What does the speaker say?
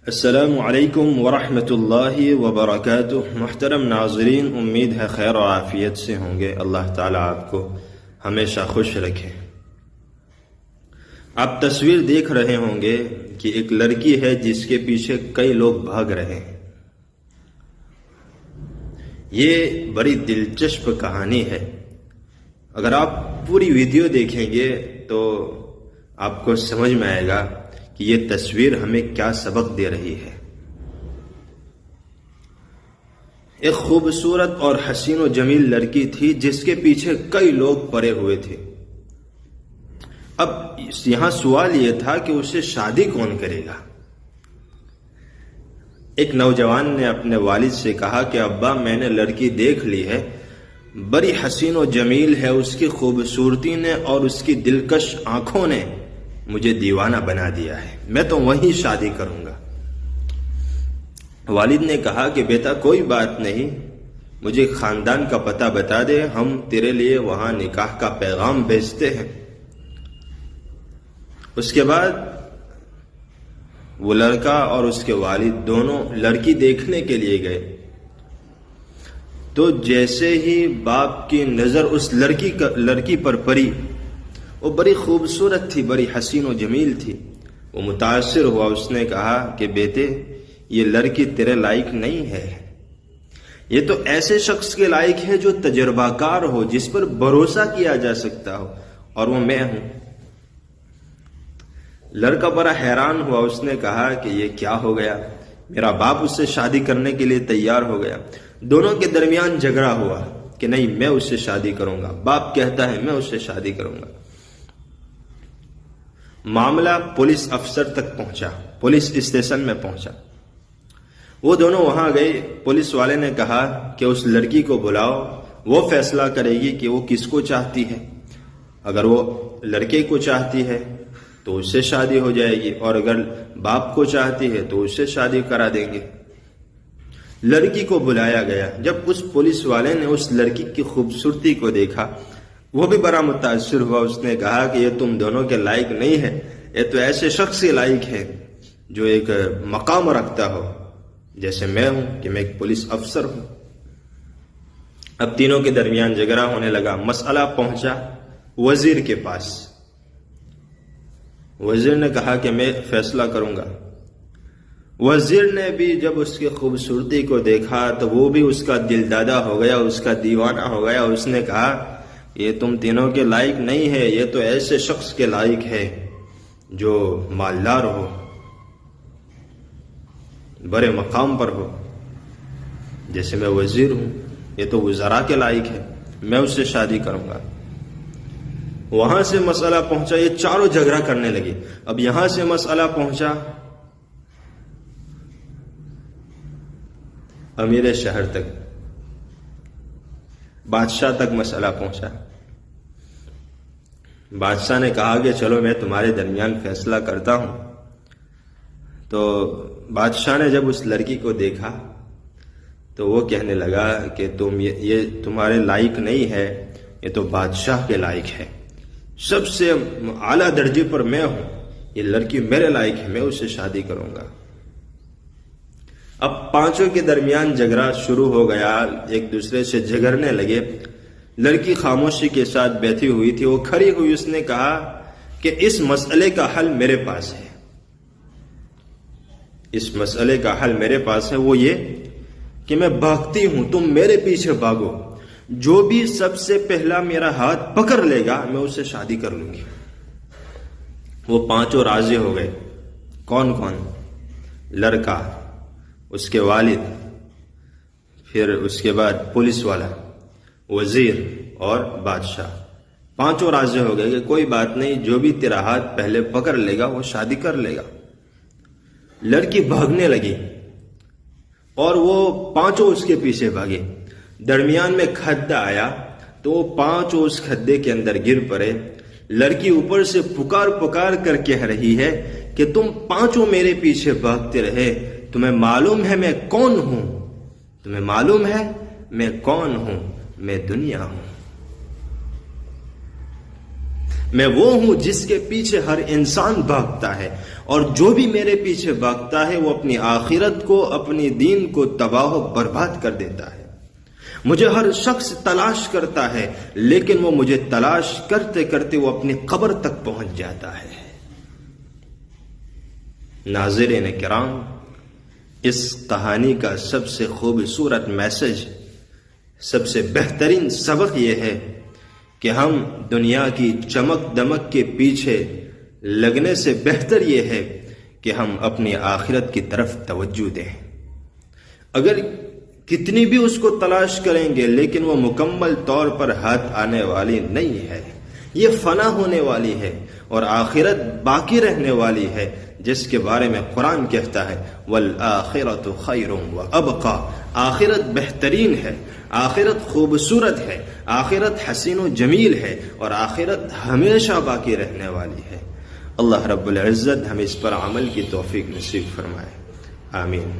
السلام علیکم ورحمۃ اللہ وبرکاتہ۔ محترم ناظرین، امید ہے خیر و عافیت سے ہوں گے۔ اللہ تعالیٰ آپ کو ہمیشہ خوش رکھے۔ آپ تصویر دیکھ رہے ہوں گے کہ ایک لڑکی ہے جس کے پیچھے کئی لوگ بھاگ رہے ہیں۔ یہ بڑی دلچسپ کہانی ہے۔ اگر آپ پوری ویڈیو دیکھیں گے تو آپ کو سمجھ میں آئے گا کہ یہ تصویر ہمیں کیا سبق دے رہی ہے۔ ایک خوبصورت اور حسین و جمیل لڑکی تھی جس کے پیچھے کئی لوگ پڑے ہوئے تھے۔ اب یہاں سوال یہ تھا کہ اسے شادی کون کرے گا؟ ایک نوجوان نے اپنے والد سے کہا کہ ابا، میں نے لڑکی دیکھ لی ہے، بڑی حسین و جمیل ہے، اس کی خوبصورتی نے اور اس کی دلکش آنکھوں نے مجھے دیوانہ بنا دیا ہے، میں تو وہیں شادی کروں گا۔ والد نے کہا کہ بیٹا کوئی بات نہیں، مجھے خاندان کا پتہ بتا دے، ہم تیرے لیے وہاں نکاح کا پیغام بھیجتے ہیں۔ اس کے بعد وہ لڑکا اور اس کے والد دونوں لڑکی دیکھنے کے لیے گئے۔ تو جیسے ہی باپ کی نظر اس لڑکی پر پڑی، وہ بڑی خوبصورت تھی، بڑی حسین و جمیل تھی، وہ متاثر ہوا۔ اس نے کہا کہ بیٹے، یہ لڑکی تیرے لائق نہیں ہے، یہ تو ایسے شخص کے لائق ہے جو تجربہ کار ہو، جس پر بھروسہ کیا جا سکتا ہو، اور وہ میں ہوں۔ لڑکا بڑا حیران ہوا۔ اس نے کہا کہ یہ کیا ہو گیا، میرا باپ اس سے شادی کرنے کے لیے تیار ہو گیا۔ دونوں کے درمیان جھگڑا ہوا کہ نہیں، میں اس سے شادی کروں گا، باپ کہتا ہے میں اس سے شادی کروں گا۔ معاملہ پولیس افسر تک پہنچا، پولیس اسٹیشن میں پہنچا۔ وہ دونوں وہاں گئے۔ پولیس والے نے کہا کہ اس لڑکی کو بلاؤ، وہ فیصلہ کرے گی کہ وہ کس کو چاہتی ہے۔ اگر وہ لڑکے کو چاہتی ہے تو اس سے شادی ہو جائے گی، اور اگر باپ کو چاہتی ہے تو اس سے شادی کرا دیں گے۔ لڑکی کو بلایا گیا۔ جب اس پولیس والے نے اس لڑکی کی خوبصورتی کو دیکھا، وہ بھی بڑا متاثر ہوا۔ اس نے کہا کہ یہ تم دونوں کے لائق نہیں ہے، یہ تو ایسے شخص کے لائق ہے جو ایک مقام رکھتا ہو، جیسے میں ہوں کہ میں ایک پولیس افسر ہوں۔ اب تینوں کے درمیان جھگڑا ہونے لگا۔ مسئلہ پہنچا وزیر کے پاس۔ وزیر نے کہا کہ میں فیصلہ کروں گا۔ وزیر نے بھی جب اس کی خوبصورتی کو دیکھا تو وہ بھی اس کا دل دادا ہو گیا، اس کا دیوانہ ہو گیا۔ اس نے کہا یہ تم تینوں کے لائق نہیں ہے، یہ تو ایسے شخص کے لائق ہے جو مالدار ہو، بڑے مقام پر ہو، جیسے میں وزیر ہوں، یہ تو وزراء کے لائق ہے، میں اس سے شادی کروں گا۔ وہاں سے مسئلہ پہنچا، یہ چاروں جھگڑا کرنے لگے۔ اب یہاں سے مسئلہ پہنچا امیر شہر تک، بادشاہ تک مسئلہ پہنچا۔ بادشاہ نے کہا کہ چلو میں تمہارے درمیان فیصلہ کرتا ہوں۔ تو بادشاہ نے جب اس لڑکی کو دیکھا تو وہ کہنے لگا کہ یہ تمہارے لائق نہیں ہے، یہ تو بادشاہ کے لائق ہے، سب سے اعلیٰ درجے پر میں ہوں، یہ لڑکی میرے لائق ہے، میں اس سے شادی کروں گا۔ اب پانچوں کے درمیان جھگڑا شروع ہو گیا، ایک دوسرے سے جھگڑنے لگے۔ لڑکی خاموشی کے ساتھ بیٹھی ہوئی تھی، وہ کھڑی ہوئی، اس نے کہا کہ اس مسئلے کا حل میرے پاس ہے، اس مسئلے کا حل میرے پاس ہے، وہ یہ کہ میں بھاگتی ہوں، تم میرے پیچھے بھاگو، جو بھی سب سے پہلا میرا ہاتھ پکڑ لے گا میں اسے شادی کر لوں گی۔ وہ پانچوں راضی ہو گئے۔ کون کون؟ لڑکا، اس کے والد، پھر اس کے بعد پولیس والا، وزیر اور بادشاہ، پانچوں راضی ہو گئے کہ کوئی بات نہیں، جو بھی تیرا ہاتھ پہلے پکڑ لے گا وہ شادی کر لے گا۔ لڑکی بھاگنے لگی اور وہ پانچوں اس کے پیچھے بھاگے۔ درمیان میں کھڈا آیا تو وہ پانچوں اس کھڈے کے اندر گر پڑے۔ لڑکی اوپر سے پکار پکار کر کہہ رہی ہے کہ تم پانچوں میرے پیچھے بھاگتے رہے، تمہیں معلوم ہے میں کون ہوں؟ تمہیں معلوم ہے میں کون ہوں؟ میں دنیا ہوں، میں وہ ہوں جس کے پیچھے ہر انسان بھاگتا ہے، اور جو بھی میرے پیچھے بھاگتا ہے وہ اپنی آخرت کو، اپنی دین کو تباہ و برباد کر دیتا ہے۔ مجھے ہر شخص تلاش کرتا ہے، لیکن وہ مجھے تلاش کرتے کرتے وہ اپنی قبر تک پہنچ جاتا ہے۔ ناظرین کرام، اس کہانی کا سب سے خوبصورت میسج، سب سے بہترین سبق یہ ہے کہ ہم دنیا کی چمک دمک کے پیچھے لگنے سے بہتر یہ ہے کہ ہم اپنی آخرت کی طرف توجہ دیں۔ اگر کتنی بھی اس کو تلاش کریں گے لیکن وہ مکمل طور پر ہاتھ آنے والی نہیں ہے، یہ فنا ہونے والی ہے، اور آخرت باقی رہنے والی ہے، جس کے بارے میں قرآن کہتا ہے وَالْآخِرَةُ خَيْرٌ وَأَبْقَى، آخرت بہترین ہے، آخرت خوبصورت ہے، آخرت حسین و جمیل ہے، اور آخرت ہمیشہ باقی رہنے والی ہے۔ اللہ رب العزت ہمیں اس پر عمل کی توفیق نصیب فرمائے، آمین۔